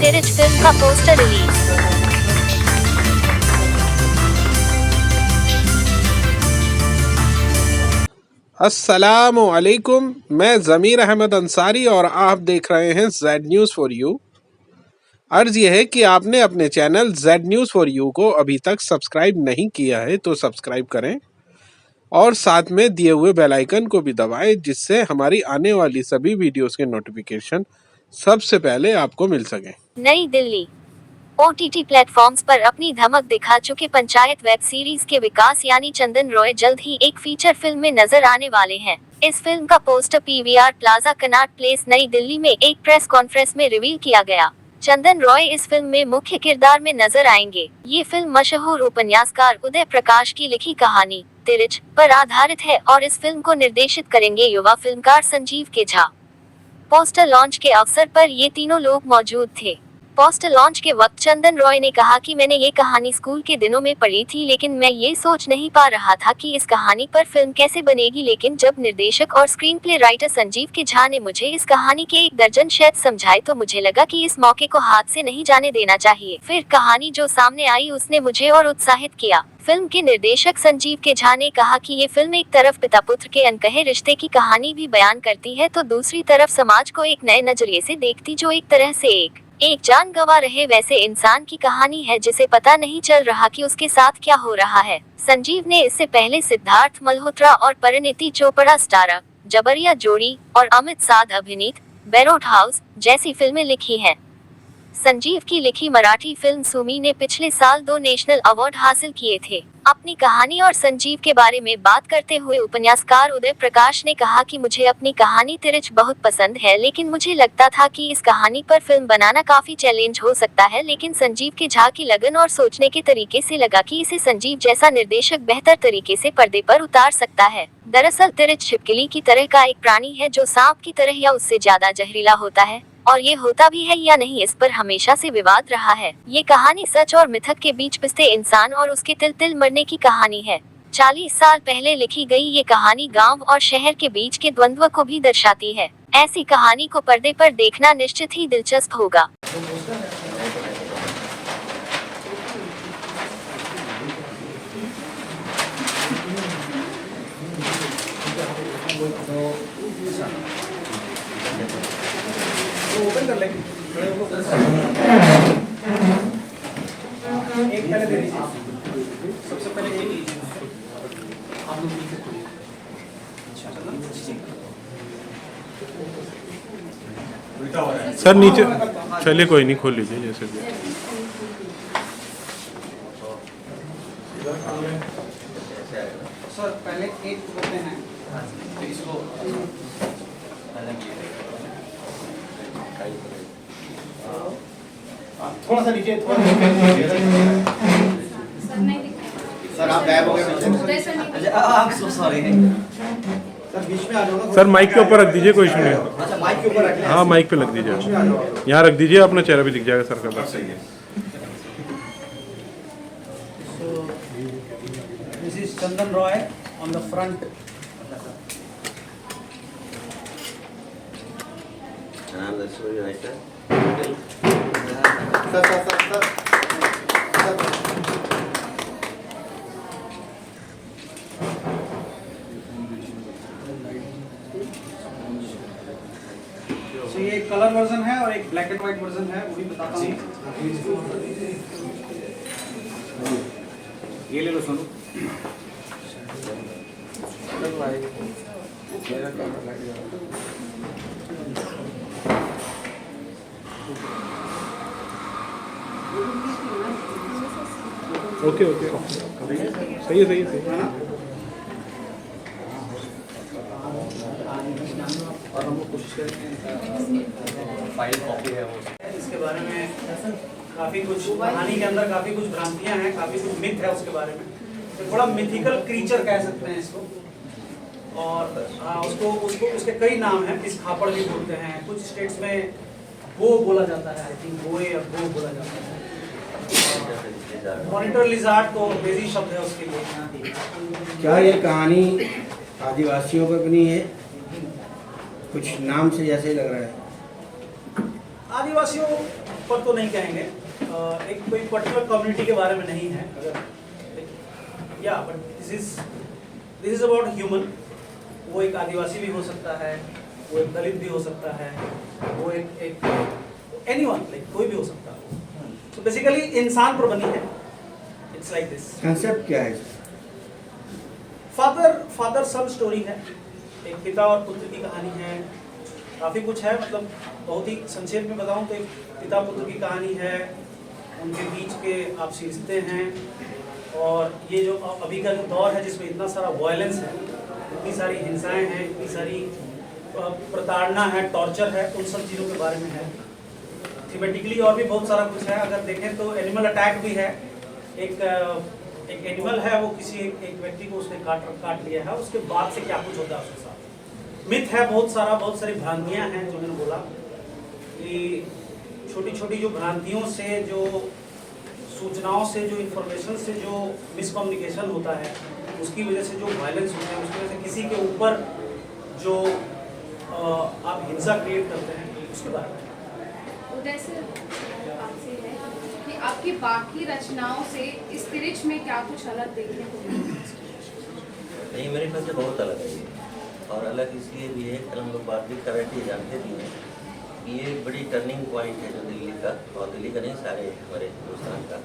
तिरछ film का poster release. अस्सलामु अलैकुम, मैं ज़मीर अहमद अंसारी और आप देख रहे हैं जेड न्यूज़ फॉर यू। अर्ज़ यह है कि आपने अपने channel Z news for you को अभी तक सब्सक्राइब नहीं किया है तो सब्सक्राइब करें और साथ में दिए हुए बेल आइकन को भी दबाएं, जिससे हमारी आने वाली सभी वीडियोस के नोटिफिकेशन सबसे पहले आपको मिल सकें। नई दिल्ली OTT प्लेटफॉर्म्स पर अपनी धमक दिखा चुके पंचायत वेब सीरीज के विकास यानी चंदन रॉय जल्द ही एक फीचर फिल्म में नजर आने वाले हैं। इस फिल्म का poster PVR plaza Connaught place नई दिल्ली में एक प्रेस कॉन्फ्रेंस में रिवील किया गया। चंदन रॉय इस फिल्म में मुख्य किरदार में नजर आएंगे। ये फिल्म मशहूर उपन्यासकार उदय प्रकाश की लिखी कहानी तिरछ पर आधारित है और इस फिल्म को निर्देशित करेंगे युवा फिल्मकार संजीव के झा। पोस्टर लॉन्च के अवसर पर ये तीनों लोग मौजूद थे। पोस्टर लॉन्च के वक्त चंदन रॉय ने कहा कि मैंने ये कहानी स्कूल के दिनों में पढ़ी थी, लेकिन मैं ये सोच नहीं पा रहा था कि इस कहानी पर फिल्म कैसे बनेगी। लेकिन जब निर्देशक और स्क्रीन प्ले राइटर संजीव के झा ने मुझे इस कहानी के 1 दर्जन शेड समझाए तो मुझे लगा कि इस मौके को हाथ से नहीं जाने देना चाहिए। फिर कहानी जो सामने आई उसने मुझे और उत्साहित किया। फिल्म के निर्देशक संजीव के झा ने कहा कि ये फिल्म एक तरफ पिता पुत्र के अनकहे रिश्ते की कहानी भी बयान करती है तो दूसरी तरफ समाज को एक नए नजरिए से देखती, जो एक तरह से एक जान गंवा रहे वैसे इंसान की कहानी है जिसे पता नहीं चल रहा कि उसके साथ क्या हो रहा है। संजीव ने इससे पहले सिद्धार्थ मल्होत्रा और परिणीति चोपड़ा स्टारर, जबरिया जोड़ी और अमित साध अभिनीत बैरोट हाउस जैसी फिल्में लिखी हैं। संजीव की लिखी मराठी फिल्म सुमी ने पिछले साल 2 नेशनल अवार्ड हासिल किए थे। अपनी कहानी और संजीव के बारे में बात करते हुए उपन्यासकार उदय प्रकाश ने कहा कि मुझे अपनी कहानी तिरछ बहुत पसंद है, लेकिन मुझे लगता था कि इस कहानी पर फिल्म बनाना काफी चैलेंज हो सकता है, लेकिन संजीव के झा की लगन और सोचने के तरीके से लगा कि इसे संजीव जैसा निर्देशक बेहतर तरीके से पर्दे पर उतार सकता है। दरअसल तिरछ छिपकली की तरह का एक प्राणी है जो सांप की तरह या उससे ज्यादा जहरीला होता है, और ये होता भी है या नहीं इस पर हमेशा से विवाद रहा है। ये कहानी सच और मिथक के बीच पिसते इंसान और उसके तिल तिल मरने की कहानी है। 40 साल पहले लिखी गई ये कहानी गांव और शहर के बीच के द्वंद्व को भी दर्शाती है। ऐसी कहानी को पर्दे पर देखना निश्चित ही दिलचस्प होगा। ओपन कर लेंगे। एक पहले दे दीजिए, सबसे पहले एक लीजिए। आप लोग सर नीचे चलिए, कोई नहीं, खोल लीजिए जैसे भी। सर पहले एक करते हैं, इसको थोड़ा सा नीचे, सर आप गायब हो गए। आप सॉरी सर, बीच में आ जाओ। सर माइक के ऊपर रख दीजिए, कोई इशू नहीं। अच्छा माइक के ऊपर रख लें। हाँ माइक पे रख दीजिए, यहाँ रख दीजिए, अपना चेहरा भी दिख जाएगा सर का। बस सही है। This is Chandan Roy on the front. Sir ये एक कलर वर्जन है और एक ब्लैक एंड व्हाइट वर्जन है, वो भी बताता हूँ। ये ले लो सोनू। ओके ओके, सही है, सही है, सही है। और हम लोग कोशिश करेंगे फाइल कॉपी है वो, इसके बारे में काफ़ी कुछ कहानी के अंदर काफ़ी कुछ भ्रांतियां हैं, काफ़ी कुछ मिथ है उसके बारे में। तो थोड़ा मिथिकल क्रीचर कह सकते हैं इसको। और उसको उसके कई नाम हैं, इस खापड़ भी बोलते हैं, कुछ स्टेट्स में वो बोला जाता है, आई थिंक गोए या गो बोला जाता है। मॉनिटर लिजार्ड तो अंग्रेजी शब्द है उसके लिए। क्या ये कहानी आदिवासियों पर बनी है? कुछ नाम से जैसे लग रहा है। आदिवासियों पर तो नहीं कहेंगे, एक कोई पर्टिकुलर कम्युनिटी के बारे में नहीं है, अगर या but this is about human. वो एक आदिवासी भी हो सकता है, वो एक दलित भी हो सकता है, वो एक एनीवन, लाइक कोई भी हो सकता है। तो बेसिकली इंसान पर बनी है। It's like this. कंसेप्ट क्या है? फादर सन स्टोरी है, एक पिता और पुत्र की कहानी है। काफ़ी कुछ है, मतलब बहुत ही संक्षेप में बताऊं तो एक पिता पुत्र की कहानी है, उनके बीच के आपसी रिश्ते हैं, और ये जो अभी का जो दौर है जिसमें इतना सारा वायलेंस है, इतनी सारी हिंसाएं हैं, इतनी सारी प्रताड़ना है, टॉर्चर है, उन सब चीज़ों के बारे में है। थीमेटिकली और भी बहुत सारा कुछ है। अगर देखें तो एनिमल अटैक भी है। एक एनिमल है, वो किसी एक व्यक्ति को उसने काट लिया है, उसके बाद से क्या कुछ होता है उसके साथ। मिथ है बहुत सारी भ्रांतियां हैं, जो मैंने बोला कि छोटी छोटी जो भ्रांतियों से, जो सूचनाओं से, जो इन्फॉर्मेशन से जो मिसकम्युनिकेशन होता है, उसकी वजह से जो वायलेंस होता है, उसकी वजह से किसी के ऊपर जो आप हिंसा क्रिएट करते हैं, उसके बारे में। उदय सर, आपसे है कि आपकी बाकी रचनाओं से इस तिरिच में क्या कुछ अलग देखने को मिला? नहीं, मेरे ख्याल से बहुत अलग है ये, और अलग इसलिए भी है, कल हम लोग बात भी कर रहे थे, जानते भी हैं कि ये एक बड़ी टर्निंग पॉइंट है जो दिल्ली का, और दिल्ली का नहीं, सारे हमारे हिंदुस्तान का,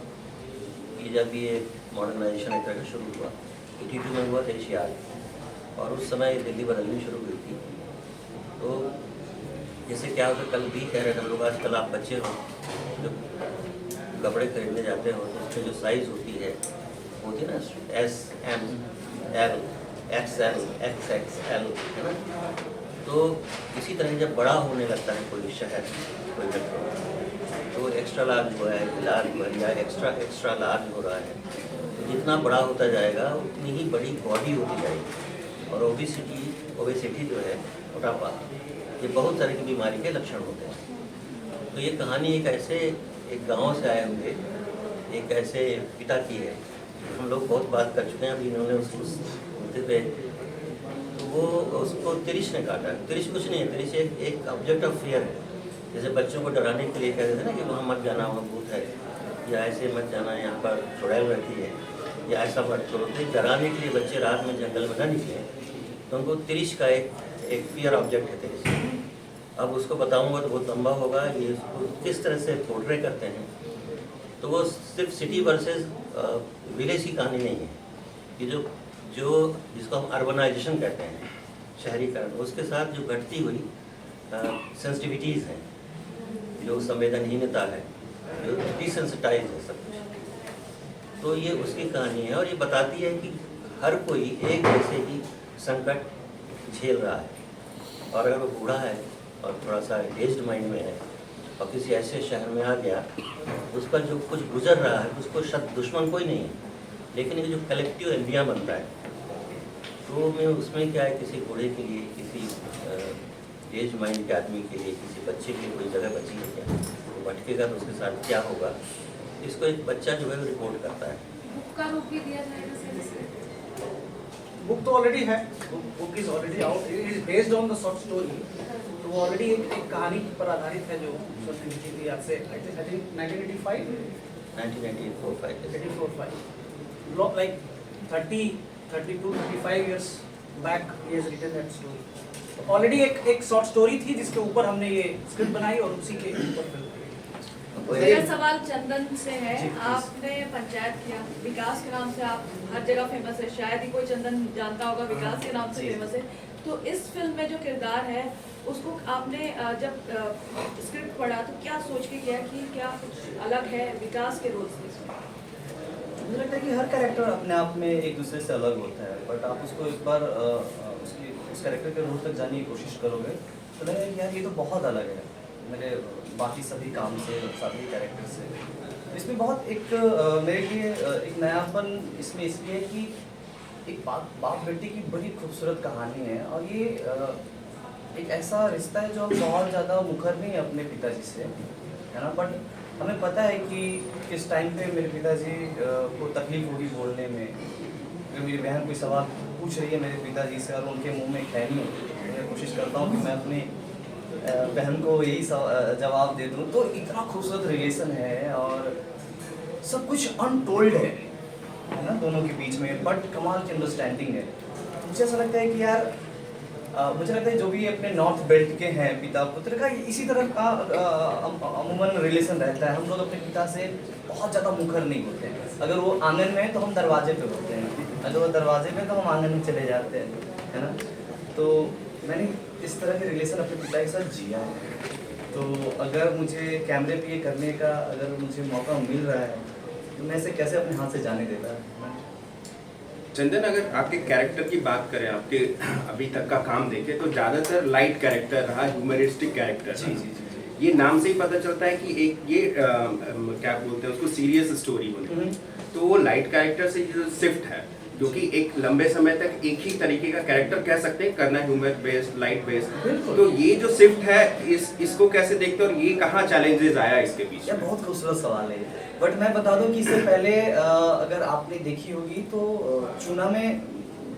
कि जब ये मॉडर्नाइजेशन एक तरह का शुरू हुआ, 82 में हुआ था एशियाड, और उस समय दिल्ली बदलनी शुरू हुई थी। तो जैसे क्या होता, कल भी कह रहे थे हम लोग, आजकल आप बच्चे हो जो कपड़े खरीदने जाते हो तो उसकी जो साइज़ होती है ना, SM, L, XL, XXL, है ना। तो इसी तरह जब बड़ा होने लगता है कोई शहर, कोई मेट्रो, तो एक्स्ट्रा लार्ज हुआ है, लार्ज हुआ है, या एक्स्ट्रा लार्ज हो रहा है, तो जितना बड़ा होता जाएगा उतनी ही बड़ी बॉडी होती जाएगी। और ओबेसिटी जो है, मोटापा, ये बहुत तरह की बीमारी के लक्षण होते हैं। तो ये कहानी एक गांव से आए हुए एक ऐसे पिता की है। हम लोग बहुत बात कर चुके हैं, अभी इन्होंने उस मुद्दे पे, तो वो उसको तिरिश ने काटा। तिरिश कुछ नहीं है, तिरिश एक ऑब्जेक्ट ऑफ फियर है। जैसे बच्चों को डराने के लिए कहते थे ना कि वहाँ मत जाना, वहाँ भूत है, या ऐसे मत जाना, यहाँ पर चुड़ैल रहती है, या ऐसा मत करो। तो डराने के लिए बच्चे रात में जंगल में ना निकले, तो उनको तिरिश का एक फियर ऑब्जेक्ट है तिरिश। अब उसको बताऊंगा तो बहुत लंबा होगा, ये उसको किस तरह से पोर्ट्रे करते हैं। तो वो सिर्फ सिटी वर्सेस विलेज की कहानी नहीं है, ये जो जिसको हम अर्बनाइजेशन कहते हैं, शहरीकरण, उसके साथ जो घटती हुई सेंसिटिविटीज़ हैं, जो संवेदनहीनता है, जो डिसेंसिटाइज है सब कुछ, तो ये उसकी कहानी है। और ये बताती है कि हर कोई एक जैसे ही संकट झेल रहा है, और अगर वो बूढ़ा है और थोड़ा सा एज्ड माइंड में है और किसी ऐसे शहर में आ गया, उस पर जो कुछ गुजर रहा है, उसको शायद दुश्मन कोई नहीं है, लेकिन ये जो कलेक्टिव एम्बिया बनता है, तो मैं उसमें क्या है, किसी बूढ़े के लिए, किसी एज माइंड के आदमी के लिए, किसी बच्चे के लिए कोई जगह बची है क्या, वो भटकेगा तो उसके साथ क्या होगा, इसको एक बच्चा जो है वो रिपोर्ट करता है। बुक का रूप भी दिया जाएगा सर इससे? बुक तो ऑलरेडी है, book is already out, it is based on the short story. तो वो ऑलरेडी एक कहानी पर आधारित है जो उसने लिखी थी आज से I think 1985 1984-85 like 32-35 years back he has written that story। Already एक शॉर्ट स्टोरी थी जिसके ऊपर हमने ये स्क्रिप्ट बनाई और उसी के ऊपर फिल्म। मेरा सवाल चंदन से है। जी, please। आपने पंचायत किया, विकास के नाम से आप हर जगह फेमस है, शायद ही कोई चंदन जानता होगा, विकास के नाम से जी। फेमस है। तो इस फिल्म में जो किरदार है उसको आपने जब स्क्रिप्ट पढ़ा तो क्या सोच के किया कि क्या कुछ अलग है विकास के रोल से? मुझे लगता है कि हर कैरेक्टर अपने आप में एक दूसरे से अलग होता है, बट आप उसको एक बार उस कैरेक्टर के रोल तक जाने की कोशिश करोगे तो लगेगा कि यार ये तो बहुत अलग है मेरे बाकी सभी काम से, सभी कैरेक्टर से। तो इसमें बहुत एक मेरे लिए एक नयापन इसमें इसलिए कि एक बाप बेटी की बड़ी खूबसूरत कहानी है, और ये एक ऐसा रिश्ता है जो हम बहुत ज़्यादा मुखर नहीं है अपने पिताजी से, है ना, बट हमें पता है कि किस टाइम पे मेरे पिताजी को तकलीफ होगी बोलने में। अगर मेरी बहन कोई सवाल पूछ रही है मेरे पिताजी से और उनके मुंह में खैनी होती है, तो मैं कोशिश करता हूँ कि मैं अपनी बहन को यही जवाब दे दूं तो इतना खूबसूरत रिलेशन है और सब कुछ अनटोल्ड है ना दोनों के बीच में, बट कमाल की अंडरस्टैंडिंग है। मुझे ऐसा लगता है कि यार मुझे लगता है जो भी अपने नॉर्थ बेल्ट के हैं पिता पुत्र का इसी तरह का अमूमन रिलेशन रहता है। हम लोग अपने पिता से बहुत ज़्यादा मुखर नहीं होते हैं। अगर वो आंगन में है तो हम दरवाजे पे होते हैं, अगर वो दरवाजे पे तो हम आंगन में चले जाते हैं, है ना। तो मैंने इस तरह के रिलेशन अपने पिता के साथ जिया है। तो अगर मुझे कैमरे पे ये करने का अगर मुझे मौका मिल रहा है तो मैं इसे कैसे अपने हाथ से जाने देता। चंदन, अगर आपके कैरेक्टर की बात करें, आपके अभी तक का काम देखें तो ज़्यादातर लाइट कैरेक्टर रहा, ह्यूमरिस्टिक कैरेक्टर। जी जी जी जी। ये नाम से ही पता चलता है कि एक ये क्या बोलते हैं उसको, सीरियस स्टोरी होनी। तो वो लाइट कैरेक्टर से जो शिफ्ट है, जो कि एक लंबे समय तक एक ही तरीके का कैरेक्टर कह सकते हैं करना, ह्यूमर बेस्ड, लाइट बेस्ड, तो ये जो शिफ्ट है इसको कैसे देखते हो और ये कहाँ चैलेंजेस आया इसके पीछे? ये बहुत खूबसूरत सवाल है। बट मैं बता दूं कि इससे पहले अगर आपने देखी होगी तो चूना में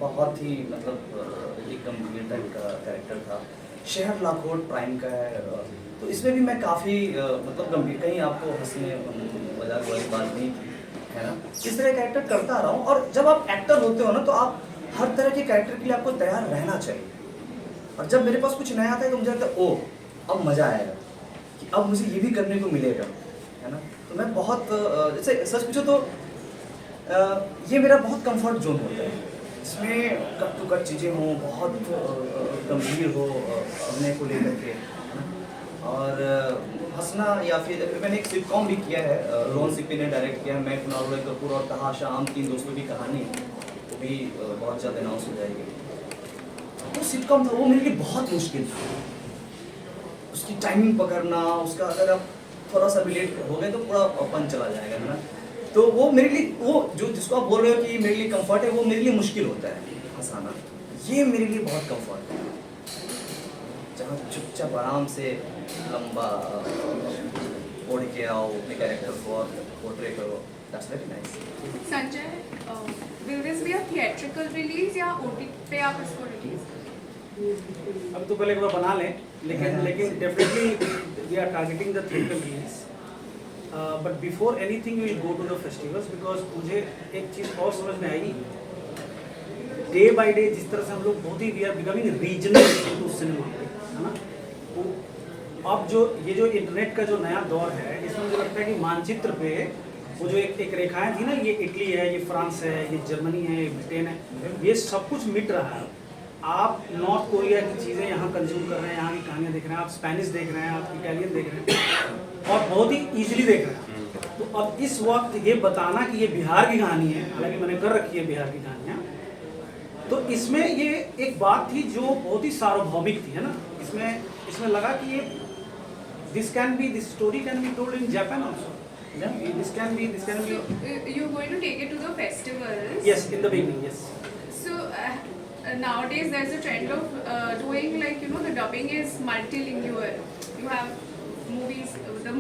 बहुत ही मतलब एक गंभीर टाइप का कैरेक्टर था। शहर लाखोट प्राइम का है, तो इसमें भी मैं काफ़ी मतलब गंभीर, कहीं आपको हंसने मजाक वाली बात नहीं थी, है ना। इस तरह कैरेक्टर करता रहा हूँ। और जब आप एक्टर होते हो ना तो आप हर तरह के कैरेक्टर के लिए आपको तैयार रहना चाहिए। और जब मेरे पास कुछ नया आता है तो मुझे लगता है ओह अब मज़ा आएगा कि अब मुझे ये भी करने को मिलेगा, है ना। तो मैं बहुत जैसे सच पूछो तो ये मेरा बहुत कंफर्ट जोन होता है, इसमें कट टू कट चीज़ें हों, बहुत गंभीर हो अभिनय को लेकर के, और हंसना। या फिर मैंने एक सिटकॉम भी किया है, रोहन सिप्पी ने डायरेक्ट किया है, मैं कुणाल रॉय कपूर और तहाशा आम, 3 दोस्तों की कहानी, वो भी बहुत जल्द अनाउंस हो जाएगी। तो सिटकॉम था, वो मेरे लिए बहुत मुश्किल था, उसकी टाइमिंग पकड़ना, उसका अगर आप थोड़ा सा भी लेट हो गए तो पूरा अपन चला जाएगा, है ना। तो वो मेरे लिए, वो जो जिसको आप बोल रहे हो कि मेरे लिए कंफर्ट है, वो मेरे लिए मुश्किल होता है हंसाना। ये मेरे लिए बहुत कंफर्ट है, जहाँ चुपचाप आराम से लंबा ओढ़ के आओ अपने कैरेक्टर को और पोर्ट्रे करो, that's very nice. Sanjay, will this be a theatrical release या OTT पे आप इसको रिलीज? अब तो पहले एक बार बना लें, लेकिन definitely we are targeting the theatre release, but before anything we will go to the festivals, because मुझे एक चीज़ और समझ में आई, डे बाय डे जिस तरह से हम लोग बहुत ही we are becoming regional to cinema, है ना। तो अब जो ये जो इंटरनेट का जो नया दौर है, इसमें मुझे लगता है कि मानचित्र पे वो जो एक रेखाएं थी ना, ये इटली है, ये फ्रांस है, ये जर्मनी है, ये ब्रिटेन है, ये सब कुछ मिट रहा है। आप नॉर्थ कोरिया की चीज़ें यहाँ कंज्यूम कर रहे हैं, यहाँ की कहानियाँ देख रहे हैं, आप स्पेनिश देख रहे हैं, आप इटालियन देख रहे हैं, और बहुत ही ईजिली देख रहे हैं। तो अब इस वक्त ये बताना कि ये बिहार की कहानी है, हालांकि मैंने कर रखी है बिहार की कहानियाँ, तो इसमें ये एक बात थी जो बहुत ही सार्वभौमिक थी, है ना। इसमें लगा कि ये this story can be told in Japan also, this can be You're going to take it to the festivals? yes, in the beginning, yes. So nowadays there's a trend of doing, like, you know, the dubbing is multilingual. You have movies, the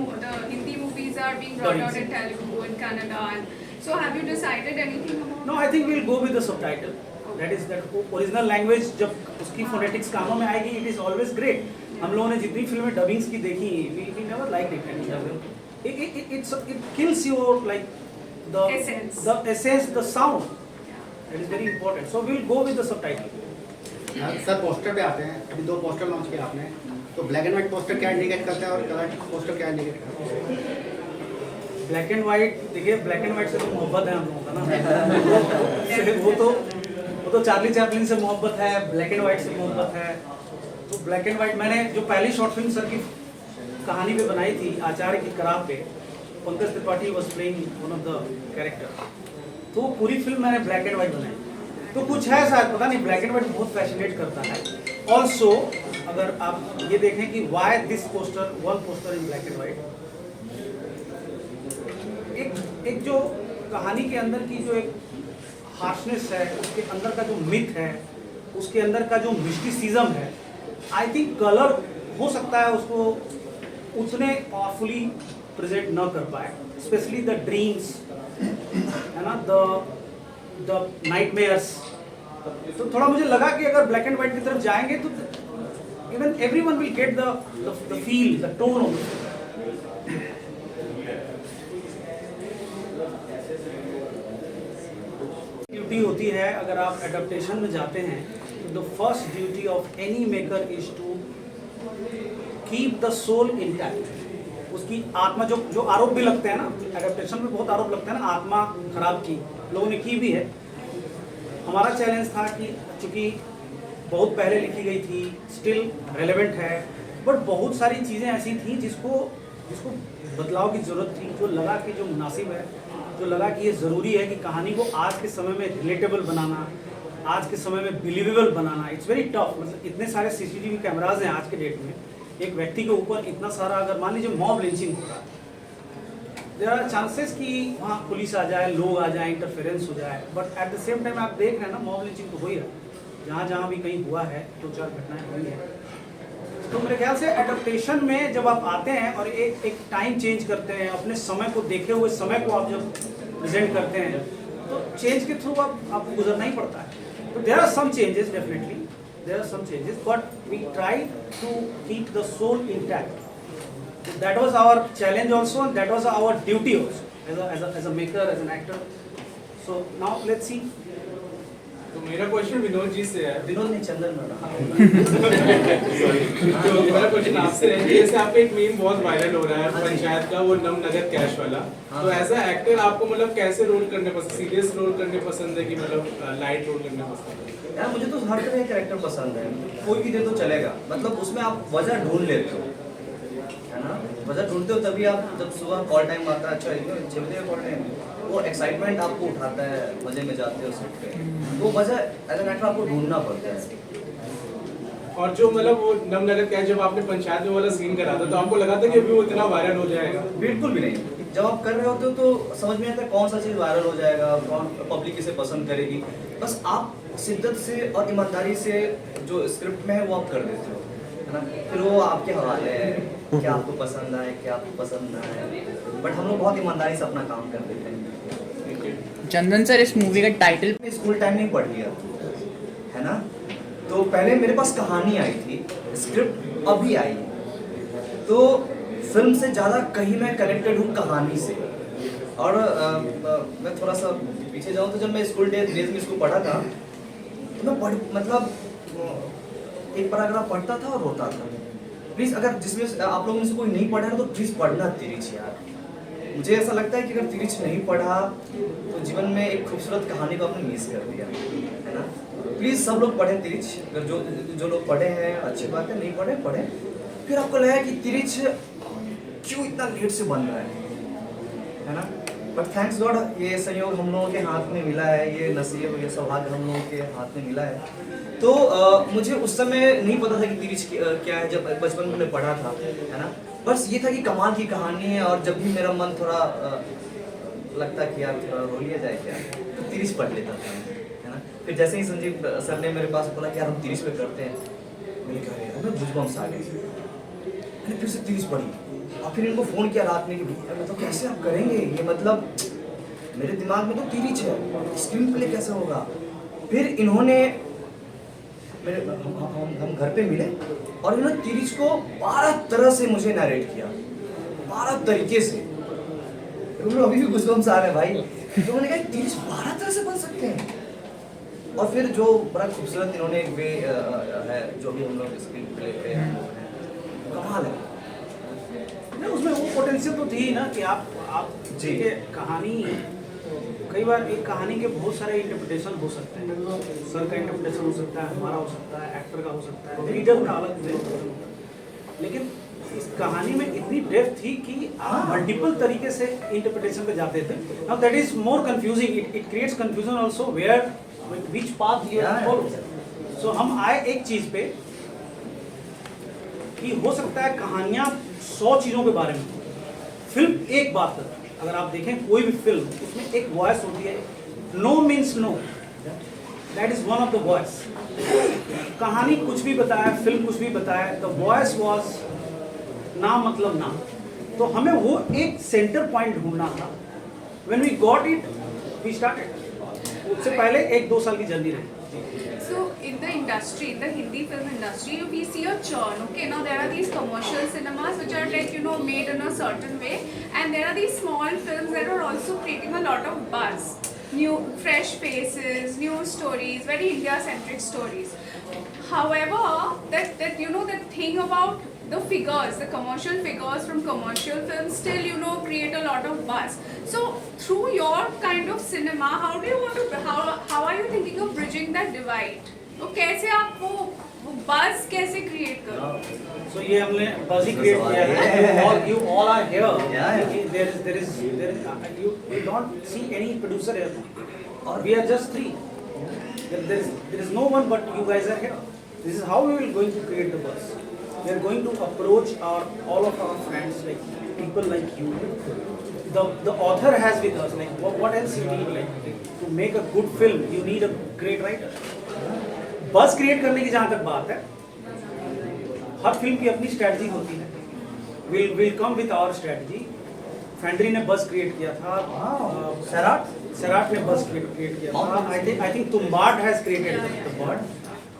Hindi movies are being brought out in Telugu and Kannada, and so have you decided anything about? No, I think we'll go with the subtitle. That is that original language जब उसकी phonetics कामों में आएगी, it is always great. हम लोगों ने जितनी फिल्में डबिंग्स की देखी, we never liked it. It kills your like the essence, the sound. That is very important. So we'll go with the subtitle. Sir poster पे आते हैं, अभी 2 पोस्टर लॉन्च किया आपने, तो ब्लैक एंड व्हाइट पोस्टर क्या इंडिकेट करता है और कलर पोस्टर क्या इंडिकेट करता है? ब्लैक एंड व्हाइट, देखिए ब्लैक एंड व्हाइट से तो मोहब्बत है हम लोगों का ना, वो तो चार्ली चैपलिन से मोहब्बत है, ब्लैक एंड व्हाइट से मोहब्बत है। तो ब्लैक एंड व्हाइट मैंने जो पहली शॉर्ट फिल्म सर की कहानी पे बनाई थी, आचार्य की करार पे, Pankaj Tripathi was playing one of the character, तो पूरी फिल्म मैंने ब्लैक एंड व्हाइट बनाई। तो कुछ है शायद, पता नहीं, ब्लैक एंड व्हाइट बहुत फैसिनेट करता है। ऑल्सो अगर आप ये देखें कि why this poster, one poster in black and white, एक जो कहानी के अंदर की जो एक हार्शनेस है, उसके अंदर का जो मिथ है, उसके अंदर का जो मिस्टिसिज्म है, आई थिंक कलर हो सकता है उसको उतने पावरफुली प्रेजेंट न कर पाए, स्पेशली द ड्रीम्स, है ना, द नाइटमेयर्स। तो थोड़ा मुझे लगा कि अगर ब्लैक एंड व्हाइट की तरफ जाएंगे तो even everyone will get the feel, the tone of it. Duty होती है अगर आप एडेप्टेशन में जाते हैं तो the first duty of any maker is to keep the soul intact. उसकी आत्मा, जो आरोप भी लगते हैं ना, एडेप्टेशन में बहुत आरोप लगते हैं ना, आत्मा खराब की, लोगों ने की भी है। हमारा चैलेंज था कि चूंकि बहुत पहले लिखी गई थी, स्टिल रेलेवेंट है, बट बहुत सारी चीज़ें ऐसी थी जिसको बदलाव की ज़रूरत थी, जो लगा कि जो मुनासिब है, जो लगा कि ये ज़रूरी है कि कहानी को आज के समय में रिलेटेबल बनाना, आज के समय में believable banana. It's very tough. मतलब इतने सारे सीसीटीवी कैमराज हैं आज के डेट में, एक व्यक्ति के ऊपर इतना सारा, अगर मान लीजिए मॉब लिंचिंग हो रहा है, देयर आर चांसेस कि वहाँ पुलिस आ जाए, लोग आ जाए, इंटरफेरेंस हो जाए, but at the same time आप देख रहे हैं ना, मॉब लिंचिंग तो हो ही रहा है, जहाँ भी कहीं हुआ है, 2-4 घटनाएं हुई हैं। तो मेरे ख्याल से एडेप्टेशन में जब आप आते हैं और एक टाइम चेंज करते हैं, अपने समय को देखे हुए समय को आप जब प्रेजेंट करते हैं, तो चेंज के थ्रू आपको गुजरना ही पड़ता है। तो there are some changes, definitely there are some changes, but we try to keep the soul intact. That was our challenge also, and that was our duty also as a maker, as an actor. So now let's see. तो मेरा question Vinod ji से है। विनोद नहीं, चंदन तो मेरा question आपसे है, जैसे आपका एक मीम बहुत वायरल हो रहा है पंचायत का, वो नम नगद कैश वाला, तो एज अ एक्टर आपको मतलब कैसे रोल करने पसंद, सीरियस रोल करने पसंद है कि मतलब लाइट रोल करने पसंद है? यार मुझे तो हर तरह के कैरेक्टर पसंद है, कोई भी दे तो चलेगा, मतलब उसमें आप वजह ढूंढ लेते हो, है ना, वजह ढूंढते हो, तभी आप जब सुबह कॉल टाइम आता है, अच्छा 6 बजे कॉल टाइम, वो एक्साइटमेंट आपको उठाता है, मजे में जाते हो सेट पे, वो वजह एज एन एक्टर आपको ढूंढना पड़ता है। और जो मतलब वो नम नगद कैश जब आपने पंचायत में वाला सीन करा था, तो आपको लगा था कि अभी वो इतना वायरल हो जाएगा? बिल्कुल भी नहीं। जब आप कर रहे होते हो तो समझ में आता है कौन सा चीज़ वायरल हो जाएगा, कौन पब्लिक इसे पसंद करेगी, बस आप शिद्दत से और ईमानदारी से जो स्क्रिप्ट में है वो आप कर देते हो, है ना, फिर वो आपके हवाले है, क्या आपको पसंद आए, क्या आपको पसंद ना आए, बट हम लोग बहुत ईमानदारी से अपना काम कर देते हैं। चंदन सर, इस मूवी का टाइटल स्कूल टाइम में पढ़ लिया, है ना, तो पहले मेरे पास कहानी आई थी, स्क्रिप्ट अभी आई है, तो फिल्म से ज़्यादा कहीं मैं कनेक्टेड हूँ कहानी से। और मैं थोड़ा सा पीछे जाऊँ तो जब मैं स्कूल डेज में इसको पढ़ा था, तो मैं मतलब एक पैराग्राफ पढ़ता था और रोता था। प्लीज़ अगर जिसमें आप लोगों में से कोई नहीं पढ़ा है तो प्लीज़ पढ़ना तिरिच यार। मुझे ऐसा लगता है कि अगर तिरिच नहीं पढ़ा तो जीवन में एक खूबसूरत कहानी को आपने मिस कर दिया, है ना। प्लीज़ सब लोग पढ़ें तिरिच, अगर जो लोग पढ़े हैं अच्छी बात है, नहीं पढ़े पढ़ें, फिर आपको लगा कि तिरिच क्यों इतना लेट से बन रहा है ना। बट थैंक्स गॉड ये संयोग हम लोगों के हाथ में मिला है, ये नसीब, ये सौभाग्य हम लोगों के हाथ में मिला है। तो मुझे उस समय नहीं पता था कि तिरिच क्या है, जब बचपन में पढ़ा था, है ना, बस ये था कि कमाल की कहानी है। और जब भी मेरा मन थोड़ा लगता कि यार थोड़ा रो लिया जाए क्या, तो तिरिच पढ़ लेता था, है ना। फिर जैसे ही संजीव सर ने मेरे पास बोला कि यार हम तिरिच पे करते हैं, मैंने कहा यार हमें गूज़बम्स आ गए, मैंने फिर से तिरिच पढ़ी और फिर इनको फ़ोन किया रात में कि भैया मतलब कैसे आप करेंगे ये, मतलब मेरे दिमाग में तो तिरिच है, स्क्रीन प्ले कैसे होगा। फिर इन्होंने हम घर पे मिले और इन्होंने तिरिच को 12 तरह से मुझे नरेट किया, 12 तरीके से। अभी भी गूज़बम्स आ रहे हैं भाई। तो मैंने कहा तिरिच 12 तरह से बन सकते हैं। और फिर जो बड़ा खूबसूरत इन्होंने एक वे है, जो भी हम लोग स्क्रीन प्ले पे कमाल है। नहीं, उसमें वो पोटेंशियल तो थी ना कि आप जी कहानी, कई बार एक कहानी के बहुत सारे इंटरप्रिटेशन हो सकते हैं। सर का इंटरप्रिटेशन हो सकता है, हमारा हो सकता है, एक्टर का हो सकता है, रीडर का अलग इंटरप्रिटेशन होता है। लेकिन इस कहानी में इतनी डेप्थ थी कि आप मल्टीपल तरीके से इंटरप्रिटेशन पे जाते थे। Now that is more confusing, it creates confusion also where which path you follow. So हम आए एक चीज पे कि हो सकता है कहानियां 100 चीज़ों के बारे में, फिल्म एक बात करती है। अगर आप देखें कोई भी फिल्म, उसमें एक वॉइस होती है, no means no, that is one of the voice. कहानी कुछ भी बताया, फिल्म कुछ भी बताया, द वॉइस वॉज ना मतलब ना। तो हमें वो एक सेंटर पॉइंट ढूंढना था। When we got it we started. उससे पहले 1-2 साल की जर्नी रही। So in the industry, in the Hindi film industry, we see a churn. Okay, now there are these commercial cinemas which are like made in a certain way, and there are these small films that are also creating a lot of buzz. New, fresh faces, new stories, very India-centric stories. However, that that thing about the figures, the commercial figures from commercial films still create a lot of buzz. So through your kind of cinema, how do you want to how are you thinking of bridging that divide? तो कैसे आप वो buzz कैसे create करोगे? So ये हमने buzz ही create किया है. You all are here. There is you don't see any producer here. We are just three. There is no one but you guys are here. This is how we will going to create the buzz. We are going to approach all of our friends, like people like you. The author has with us, like what else you need, like to make a good film you need a great writer. बस create करने की जहाँ तक बात है, हर film की अपनी strategy होती है. We'll come with our strategy. फेंड्री ने बस क्रिएट किया था, सैराट ने बस क्रिएट किया था. I think Tumbbad has created Tumbbad.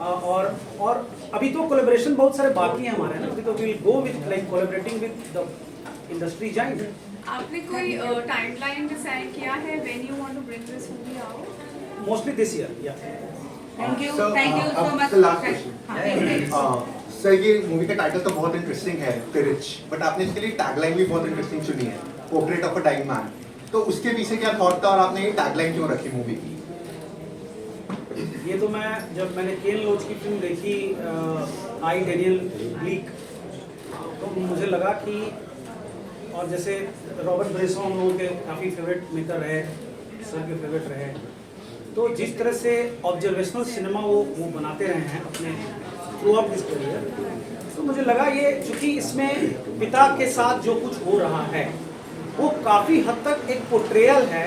और अभी तो कोलैबोरेशन बहुत सारे बाकी हैं हमारे ना, तो we'll go with like collaborating with the industry giant. आपने कोई टाइमलाइन डिसाइड किया है when you want to bring this movie out? Mostly this year, yeah. Thank you so much. The last question. Sir ये movie का title तो बहुत interesting है, the rich, but आपने इसके लिए टैगलाइन भी बहुत इंटरेस्टिंग चुनी है, portrait of a dying man. तो उसके पीछे क्या थॉट था और आपने ये टैगलाइन क्यों रखी मूवी की? ये तो जब मैंने केन लोच की फिल्म देखी आई डेनियल ब्लीक, तो मुझे लगा कि, और जैसे रॉबर्ट ब्रेसो हम लोगों के काफ़ी फेवरेट मेकर रहे, सर के फेवरेट रहे, तो जिस तरह से ऑब्जर्वेशनल सिनेमा वो बनाते रहे हैं अपने थ्रू आउट दिस करियर, तो मुझे लगा ये चूँकि इसमें पिता के साथ जो कुछ हो रहा है वो काफ़ी हद तक एक पोर्ट्रेयल है,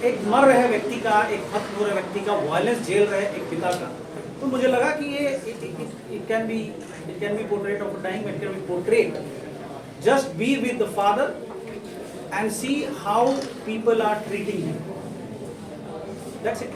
एक मर रहे व्यक्ति का, एक खत्म हो रहे व्यक्ति का, वायलेंस झेल रहे एक पिता का. तो मुझे लगा कि ये it can be portrait of a dying man, can be portrait, just be with the father and see how people are treating him. That's it.